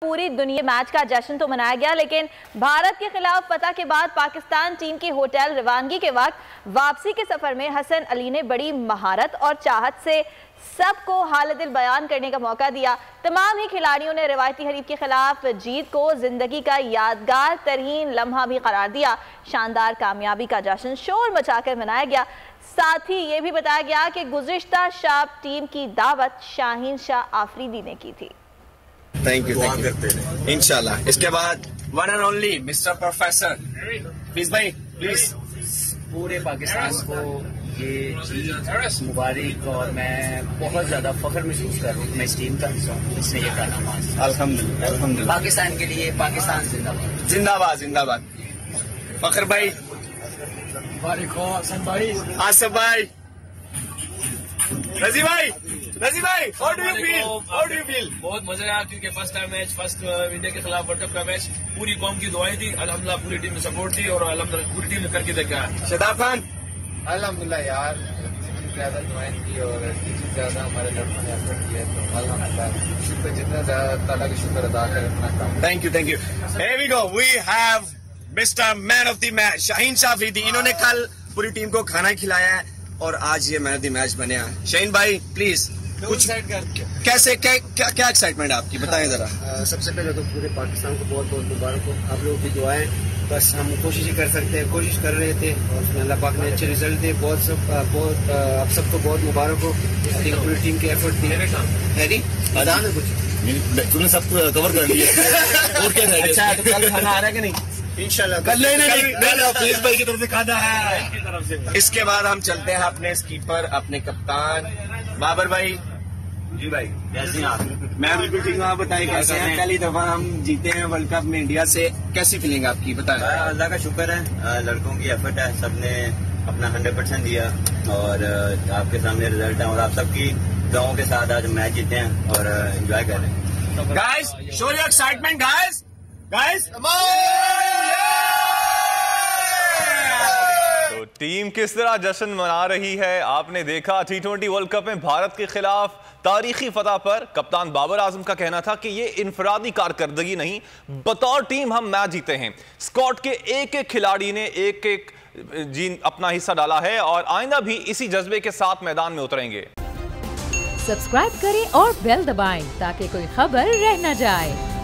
पूरी दुनिया मैच का जश्न तो मनाया गया, लेकिन भारत के खिलाफ फतह के बाद पाकिस्तान टीम की होटल रवानगी के वक्त वापसी के सफर में हसन अली ने बड़ी महारत और चाहत से सबको हाल दिल बयान करने का मौका दिया। तमाम ही खिलाड़ियों ने रवायती हरीफ के खिलाफ जीत को जिंदगी का यादगार तरीन लम्हा भी करार दिया। शानदार कामयाबी का जश्न शोर मचाकर मनाया गया। साथ ही ये भी बताया गया कि गुज़िश्ता शाब टीम की दावत शाहीन शाह आफरीदी ने की थी। थैंक यू इंशाल्लाह। इसके बाद one and only mister professor please भाई प्लीज। पूरे पाकिस्तान को ये चीज मुबारक और मैं बहुत ज्यादा फख्र महसूस कर रहा हूँ। मैं इस टीम का हिस्सा हूँ, इसने ये करना अल्हम्दुलिल्लाह अल्हम्दुलिल्लाह। पाकिस्तान के लिए पाकिस्तान जिंदाबाद जिंदाबाद जिंदाबाद। फखर भाई, आसिफ भाई, रजी भाई, how do you feel? बहुत मजा आया क्योंकि first time match, first India के खिलाफ वर्ल्ड कप का मैच, पूरी कौम की दुआएं थी, अल्हम्दुलिल्लाह पूरी टीम ने सपोर्ट थी और अल्हम्दुलिल्लाह पूरी टीम ने करके देखा। शदाब खान, अल्हम्दुलिल्लाह यार, ज्यादा दुआएं थी और ज्यादा हमारे लड़कों ने एफर्ट किया, तो अल्हम्दुलिल्लाह शुक्र, जितना ज्यादा ताला का शुक्र अदा करें उतना कम। Thank you. Here we go, we have Mr. Man of the Match Shaheen Shah Afridi. इन्होंने कल पूरी टीम को खाना खिलाया है और आज ये मैन ऑफ द मैच बने हैं। शाहीन भाई प्लीज कुछ कैसे क्या एक्साइटमेंट है आपकी, बताएं जरा। सबसे पहले तो पूरे पाकिस्तान को बहुत बहुत मुबारक हो। आप लोगों की दुआएं, बस हम कोशिश ही कर सकते हैं, कोशिश कर रहे थे और उसमें अल्लाह पाक ने अच्छे रिजल्ट दिए। बहुत आप सबको बहुत मुबारक हो। पूरी टीम की एफर्ट दी है। बता ना कुछ, तुमने सब कवर कर लिया और क्या अच्छा तो कल खाना आ रहा है कि नहीं? इंशाल्लाह कल नहीं भाई की तरफ से खाना है। इसके बाद हम चलते हैं अपने स्कीपर, अपने कप्तान बाबर भाई। जी भाई, कैसे हैं आप? मैं बिल्कुल ठीक हूँ, आप बताएं कैसे हैं? पहली दफा हम जीते हैं वर्ल्ड कप में इंडिया से, कैसी फीलिंग आपकी बताएं? अल्लाह का शुक्र है, लड़कों की एफर्ट है, सबने अपना 100% दिया और आपके सामने रिजल्ट है और आप सबकी दुआओं के साथ आज मैच जीते हैं और एंजॉय कर रहे हैं। Guys show your excitement guys तो टीम किस तरह जश्न मना रही है आपने देखा। T20 वर्ल्ड कप में भारत के खिलाफ तारीखी फतह पर कप्तान बाबर आजम का कहना था कि ये इनफरादी कारकर्दगी नहीं, बतौर टीम हम मैच जीते हैं। स्क्वाड के एक एक खिलाड़ी ने एक एक जीन अपना हिस्सा डाला है और आइंदा भी इसी जज्बे के साथ मैदान में उतरेंगे। सब्सक्राइब करें और बेल दबाएं ताकि कोई खबर रह न जाए।